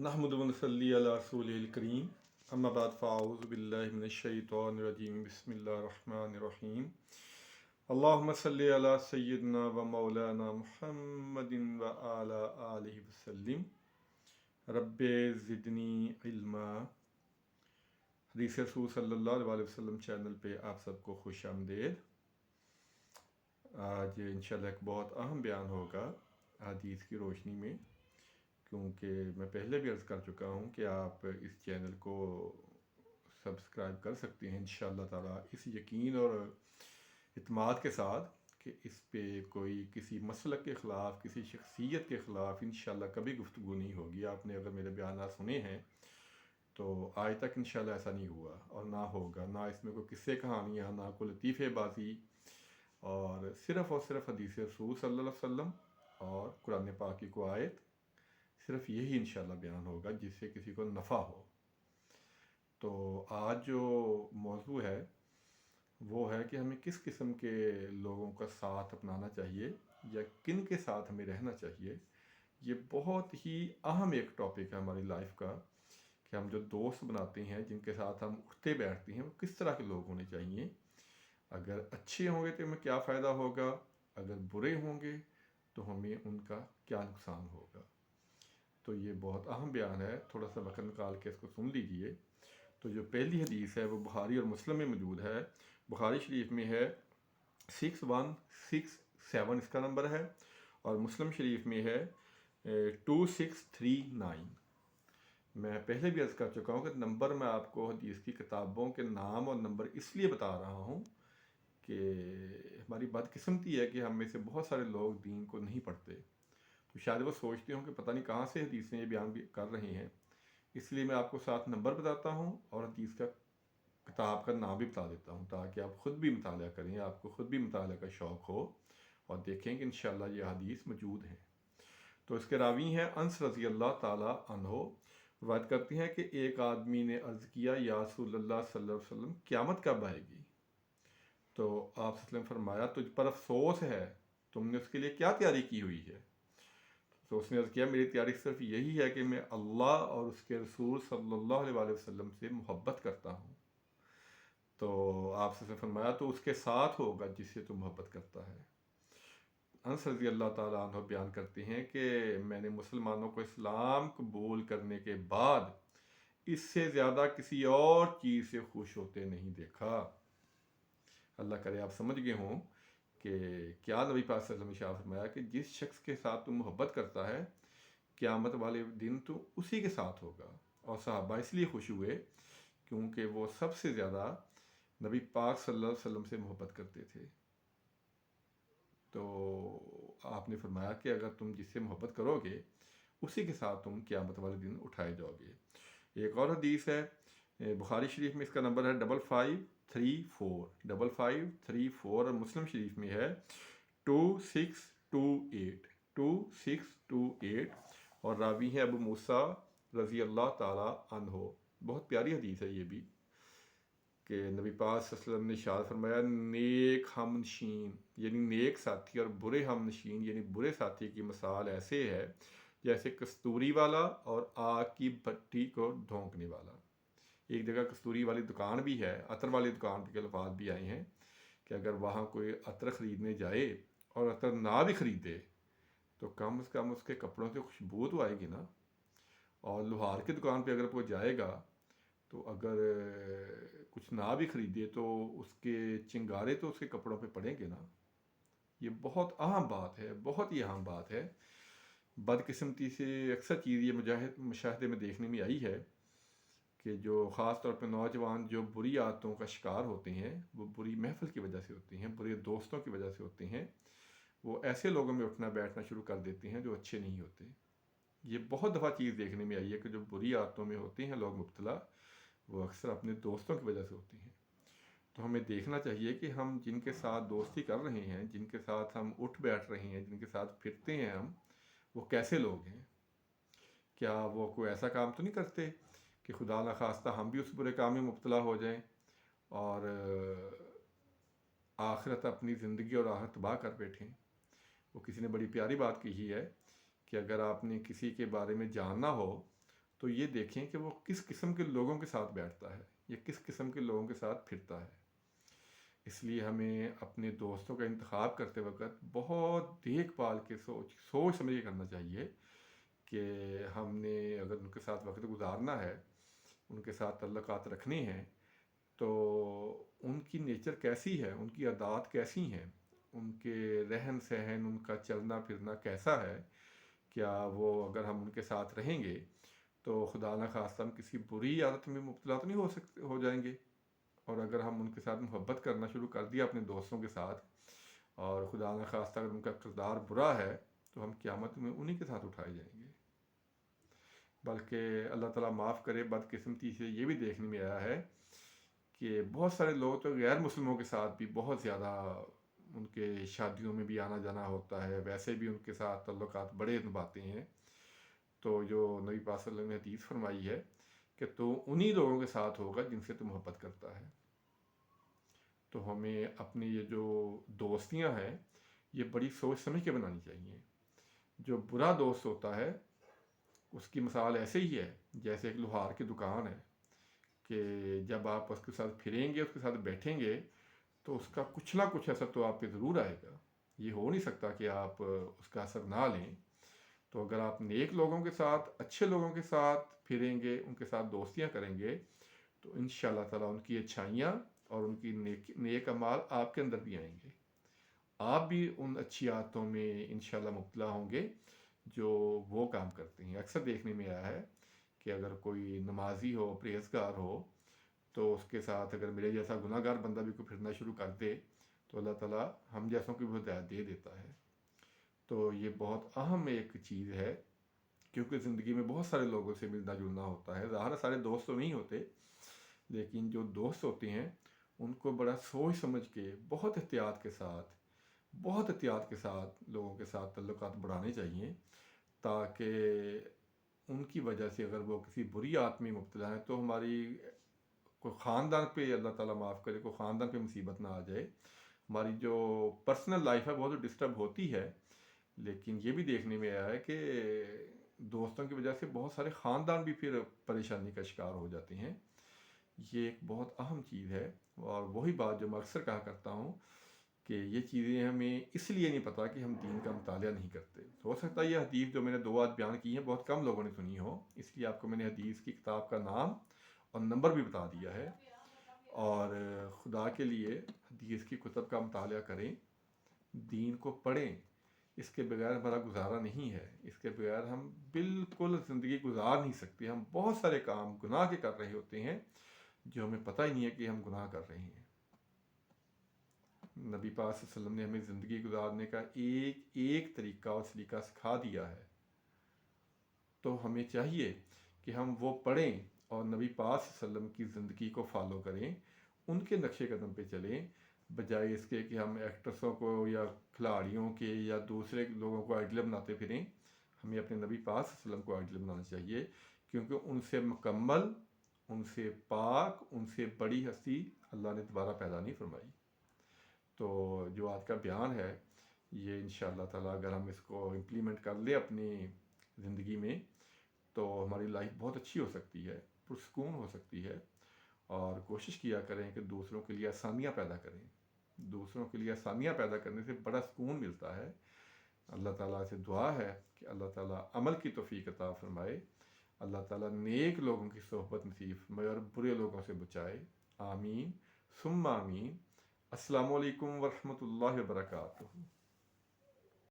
नहमदु व नसल्ली अला रसूलिल करीम अम्मा बाद फ़ाऊज़ु बिल्लाहि मिनश शैतानिर रजीम बिस्मिल्लाहिर रहमानिर रहीम अल्लाहुम्मा सल्लि अला सय्यिदिना व मौलाना मुहम्मदिन व अला आलिहि वसल्लिम रब्बे ज़िदनी इल्मा। हदीस रसूल सल्लल्लाहु अलैहि वसल्लम चैनल पे आप सबको खुश आमदेद। आज इंशाल्लाह एक बहुत अहम बयान होगा हदीस की रोशनी में, क्योंकि मैं पहले भी अर्ज़ कर चुका हूँ कि आप इस चैनल को सब्सक्राइब कर सकते हैं इंशाअल्लाह ताला इस यकीन और इत्मीनान के साथ कि इस पे कोई किसी मसलक के ख़िलाफ़, किसी शख्सियत के ख़िलाफ़ इंशाअल्लाह कभी गुफ्तगू नहीं होगी। आपने अगर मेरे बयान सुने हैं तो आज तक इंशाअल्लाह ऐसा नहीं हुआ और ना होगा। ना इसमें कोई किस्से कहानियाँ, ना कोई लतीफ़ेबाज़ी, और सिर्फ़ हदीस रसूल सल्लल्लाहु अलैहि वसल्लम और कुरान पाक की को आयत, सिर्फ यही इंशाअल्लाह बयान होगा जिससे किसी को नफ़ा हो। तो आज जो मौजू है वो है कि हमें किस किस्म के लोगों का साथ अपनाना चाहिए या किन के साथ हमें रहना चाहिए। ये बहुत ही अहम एक टॉपिक है हमारी लाइफ का कि हम जो दोस्त बनाते हैं, जिनके साथ हम उठते बैठते हैं, वो किस तरह के लोग होने चाहिए। अगर अच्छे होंगे तो हमें क्या फ़ायदा होगा, अगर बुरे होंगे तो हमें उनका क्या नुकसान होगा। तो ये बहुत अहम बयान है, थोड़ा सा वक्त निकाल के इसको सुन लीजिए। तो जो पहली हदीस है वो बुखारी और मुस्लिम में मौजूद है। बुखारी शरीफ में है 6167 इसका नंबर है, और मुस्लिम शरीफ में है 2639। मैं पहले भी अर्ज़ कर चुका हूँ कि नंबर मैं आपको हदीस की किताबों के नाम और नंबर इसलिए बता रहा हूँ कि हमारी बदकिस्मती है कि हम में से बहुत सारे लोग दीन को नहीं पढ़ते। तो शायद वो सोचते हों कि पता नहीं कहाँ से हदीसें ये बयान भी कर रहे हैं, इसलिए मैं आपको साथ नंबर बताता हूँ और हदीस का किताब का नाम भी बता देता हूँ, ताकि आप ख़ुद भी मुताला करें, आपको ख़ुद भी मुताले का शौक़ हो और देखें कि इंशाअल्लाह ये हदीस मौजूद है। तो इसके रावी हैं अनस रज़ी अल्लाह ताला अन्हो, बात करती हैं कि एक आदमी ने अर्ज़ किया, या रसूलल्लाह सल्लल्लाहु अलैहि वसल्लम क़यामत कब आएगी। तो आप सल्लम फरमाया, तुझ पर अफसोस है, तुमने उसके लिए क्या तैयारी की हुई है। तो उसने अर्ज़ किया, मेरी तैयारी सिर्फ यही है कि मैं अल्लाह और उसके रसूल सल्लल्लाहु अलैहि वसल्लम से मोहब्बत करता हूँ। तो आपसे फरमाया, तो उसके साथ होगा जिससे तू मोहब्बत करता है। अनस रज़ी अल्लाह ताला अन्हु बयान करते हैं कि मैंने मुसलमानों को इस्लाम कबूल करने के बाद इससे ज़्यादा किसी और चीज़ से खुश होते नहीं देखा। अल्लाह करे आप समझ गए हों कि क्या नबी पाक सल्लल्लाहु अलैहि वसल्लम ने फरमाया कि जिस शख्स के साथ तुम मोहब्बत करता है, क़यामत वाले दिन तो उसी के साथ होगा। और सहाबा इसलिए खुश हुए क्योंकि वो सबसे ज़्यादा नबी पाक सल्लल्लाहु अलैहि वसल्लम से मोहब्बत करते थे। तो आपने फरमाया कि अगर तुम जिससे मोहब्बत करोगे उसी के साथ तुम क़यामत वाले दिन उठाए जाओगे। एक और हदीस है बुखारी शरीफ में, इसका नंबर है 5534 और मुस्लिम शरीफ में है 2628 और रावी है अबू मूसा रज़ी अल्लाह ताला अन्हो। बहुत प्यारी हदीस है ये भी कि नबी पाक सल्लल्लाहु अलैहि वसल्लम ने इरशाद फरमाया, नेक हमनशीन यानी नेक साथी और बुरे हमनशीन यानी बुरे साथी की मिसाल ऐसे है जैसे कस्तूरी वाला और आग की भट्टी को ढोंकने वाला। एक जगह कस्तूरी वाली दुकान भी है, अतर वाली दुकान के अल्फाज भी आए हैं कि अगर वहाँ कोई अतर ख़रीदने जाए और अतर ना भी ख़रीदे तो कम से कम उसके कपड़ों से खुशबू तो आएगी ना। और लोहार की दुकान पे अगर वो जाएगा तो अगर कुछ ना भी ख़रीदे तो उसके चिंगारे तो उसके कपड़ों पे पड़ेंगे ना। ये बहुत अहम बात है, बहुत ही अहम बात है। बदकिस्मती से अक्सर चीज़ ये मुशाहदे में देखने में आई है कि जो ख़ास तौर पे नौजवान जो बुरी आदतों का शिकार होते हैं, वो बुरी महफ़िल की वजह से होती हैं, बुरे दोस्तों की वजह से होते हैं। वो ऐसे लोगों में उठना बैठना शुरू कर देते हैं जो अच्छे नहीं होते। ये बहुत दफ़ा चीज़ देखने में आई है कि जो बुरी आदतों में होते हैं लोग मुब्तला, वो अक्सर अपने दोस्तों की वजह से होती हैं। तो हमें देखना चाहिए कि हम जिनके साथ दोस्ती कर रहे हैं, जिनके साथ हम उठ बैठ रहे हैं, जिनके साथ फिरते हैं हम, वो कैसे लोग हैं। क्या वो कोई ऐसा काम तो नहीं करते कि खुदा न खास्ता हम भी उस बुरे काम में मुब्तला हो जाएं और आखिरत अपनी ज़िंदगी और आखिरत तबाह कर बैठें। वो किसी ने बड़ी प्यारी बात कही है कि अगर आपने किसी के बारे में जानना हो تو یہ دیکھیں کہ وہ کس قسم کے لوگوں کے ساتھ بیٹھتا ہے یا کس قسم کے لوگوں کے ساتھ پھرتا ہے۔ اس لیے ہمیں اپنے دوستوں کا انتخاب کرتے وقت بہت دیکھ بھال کے سوچ سمجھ کے کرنا چاہیے کہ ہم نے اگر ان کے ساتھ وقت گزارنا ہے، ان کے ساتھ تعلقات رکھنے ہیں، تو ان کی نیچر کیسی ہے، ان کی عادات کیسی ہیں، ان کے رہن سہن، ان کا چلنا پھرنا کیسا ہے، کیا وہ اگر ہم ان کے ساتھ رہیں گے تو خدا نہ خواستہ ہم کسی بری عادت میں مبتلا تو نہیں ہو جائیں گے۔ اور اگر ہم ان کے ساتھ محبت کرنا شروع کر دیا اپنے دوستوں کے ساتھ، اور خدا نہ خواستہ اگر ان کا کردار برا ہے، تو ہم قیامت میں انہی کے ساتھ اٹھائے جائیں گے۔ بلکہ اللہ تعالیٰ معاف کرے، بدقسمتی سے یہ بھی دیکھنے میں آیا ہے کہ بہت سارے لوگ تو غیر مسلموں کے ساتھ بھی بہت زیادہ ان کے شادیوں میں بھی آنا جانا ہوتا ہے، ویسے بھی ان کے ساتھ تعلقات بڑے نبھاتے ہیں۔ تو جو نبی پاک صلی اللہ علیہ وسلم نے حدیث فرمائی ہے کہ تو انہی لوگوں کے ساتھ ہوگا جن سے تو محبت کرتا ہے۔ تو ہمیں اپنی یہ جو دوستیاں ہیں یہ بڑی سوچ سمجھ کے بنانی چاہیے۔ جو برا دوست ہوتا ہے اس کی مثال ایسے ہی ہے جیسے ایک لوہار کی دکان ہے کہ جب آپ اس کے ساتھ پھریں گے، اس کے ساتھ بیٹھیں گے، تو اس کا کچھ نہ کچھ اثر تو آپ پہ ضرور آئے گا۔ یہ ہو نہیں سکتا کہ آپ اس کا اثر نہ لیں۔ تو اگر آپ نیک لوگوں کے ساتھ، اچھے لوگوں کے ساتھ پھریں گے، ان کے ساتھ دوستیاں کریں گے، تو انشاءاللہ تعالیٰ ان کی اچھائیاں اور ان کی نیک اعمال آپ کے اندر بھی آئیں گے۔ آپ بھی ان اچھی عادتوں میں انشاءاللہ مبتلا ہوں گے جو وہ کام کرتے ہیں۔ اکثر دیکھنے میں آیا ہے کہ اگر کوئی نمازی ہو، پرہیزگار ہو، تو اس کے ساتھ اگر میرے جیسا گناہ گار بندہ بھی کوئی پھرنا شروع کر دے تو اللہ تعالیٰ ہم جیسوں کی بھی ہدایت دے دیتا ہے۔ تو یہ بہت اہم ایک چیز ہے، کیونکہ زندگی میں بہت سارے لوگوں سے ملنا جلنا ہوتا ہے۔ ظاہر سارے دوست تو نہیں ہوتے، لیکن جو دوست ہوتے ہیں ان کو بڑا سوچ سمجھ کے بہت احتیاط کے ساتھ لوگوں کے ساتھ تعلقات بڑھانے چاہیے، تاکہ ان کی وجہ سے اگر وہ کسی بری عادت میں مبتلا ہیں تو ہماری کوئی خاندان پہ، اللہ تعالیٰ معاف کرے، کوئی خاندان پہ مصیبت نہ آ جائے۔ ہماری جو پرسنل لائف ہے وہ تو ڈسٹرب ہوتی ہے، لیکن یہ بھی دیکھنے میں آیا ہے کہ دوستوں کی وجہ سے بہت سارے خاندان بھی پھر پریشانی کا شکار ہو جاتے ہیں۔ یہ ایک بہت اہم چیز ہے، اور وہی بات جو میں اکثر کہا کرتا ہوں کہ یہ چیزیں ہمیں اس لیے نہیں پتہ کہ ہم دین کا مطالعہ نہیں کرتے۔ ہو سکتا ہے یہ حدیث جو میں نے 2 آج بیان کی ہیں بہت کم لوگوں نے سنی ہو، اس لیے آپ کو میں نے حدیث کی کتاب کا نام اور نمبر بھی بتا دیا ہے۔ اور خدا کے لیے حدیث کی کتب کا مطالعہ کریں، دین کو پڑھیں۔ اس کے بغیر ہمارا گزارا نہیں ہے، اس کے بغیر ہم بالکل زندگی گزار نہیں سکتے۔ ہم بہت سارے کام گناہ کے کر رہے ہوتے ہیں جو ہمیں پتہ ہی نہیں ہے کہ ہم گناہ کر رہے ہیں۔ نبی پاک صلی اللہ علیہ وسلم نے ہمیں زندگی گزارنے کا ایک طریقہ اور سلیقہ سکھا دیا ہے، تو ہمیں چاہیے کہ ہم وہ پڑھیں اور نبی پاک صلی اللہ علیہ وسلم کی زندگی کو فالو کریں، ان کے نقش قدم پہ چلیں، بجائے اس کے کہ ہم ایکٹرسوں کو یا کھلاڑیوں کے یا دوسرے لوگوں کو آئیڈل بناتے پھریں۔ ہمیں اپنے نبی پاک صلی اللہ علیہ وسلم کو آئیڈل بنانا چاہیے، کیونکہ ان سے مکمل، ان سے پاک، ان سے بڑی ہستی اللہ نے دوبارہ پیدا نہیں فرمائی۔ تو جو آج کا بیان ہے یہ انشاءاللہ تعالیٰ اگر ہم اس کو امپلیمنٹ کر لیں اپنی زندگی میں تو ہماری لائف بہت اچھی ہو سکتی ہے، پرسکون ہو سکتی ہے۔ اور کوشش کیا کریں کہ دوسروں کے لیے آسانیاں پیدا کریں۔ دوسروں کے لیے آسانیاں پیدا کرنے سے بڑا سکون ملتا ہے۔ اللہ تعالیٰ سے دعا ہے کہ اللہ تعالیٰ عمل کی توفیق عطا فرمائے، اللہ تعالیٰ نیک لوگوں کی صحبت نصیب فرمائے اور برے لوگوں سے بچائے۔ آمین ثم آمین۔ السلام علیکم ورحمۃ اللہ وبرکاتہ۔